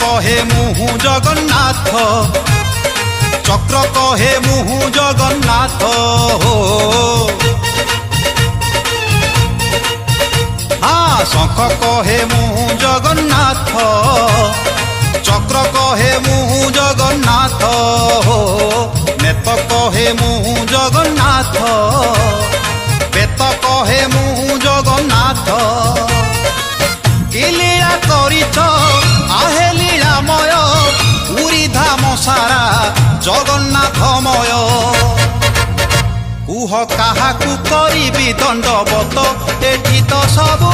কহে মুহু জগন্নাথ, চক্র কহে মুহু জগন্নাথ। হ্যাঁ, শঙ্খ কহে মুহু জগন্নাথ, চক্র কহে মুহু জগন্নাথ। নেত কহে মুহু জগন্নাথ, বেত কহে মুহু জগন্নাথ। কি লীলা করিছ আহে লীলাময়, পুরী ধাম সারা জগন্নাথময়। কুহ কাহাকু করিবি দণ্ডবত, এঠি তো সবু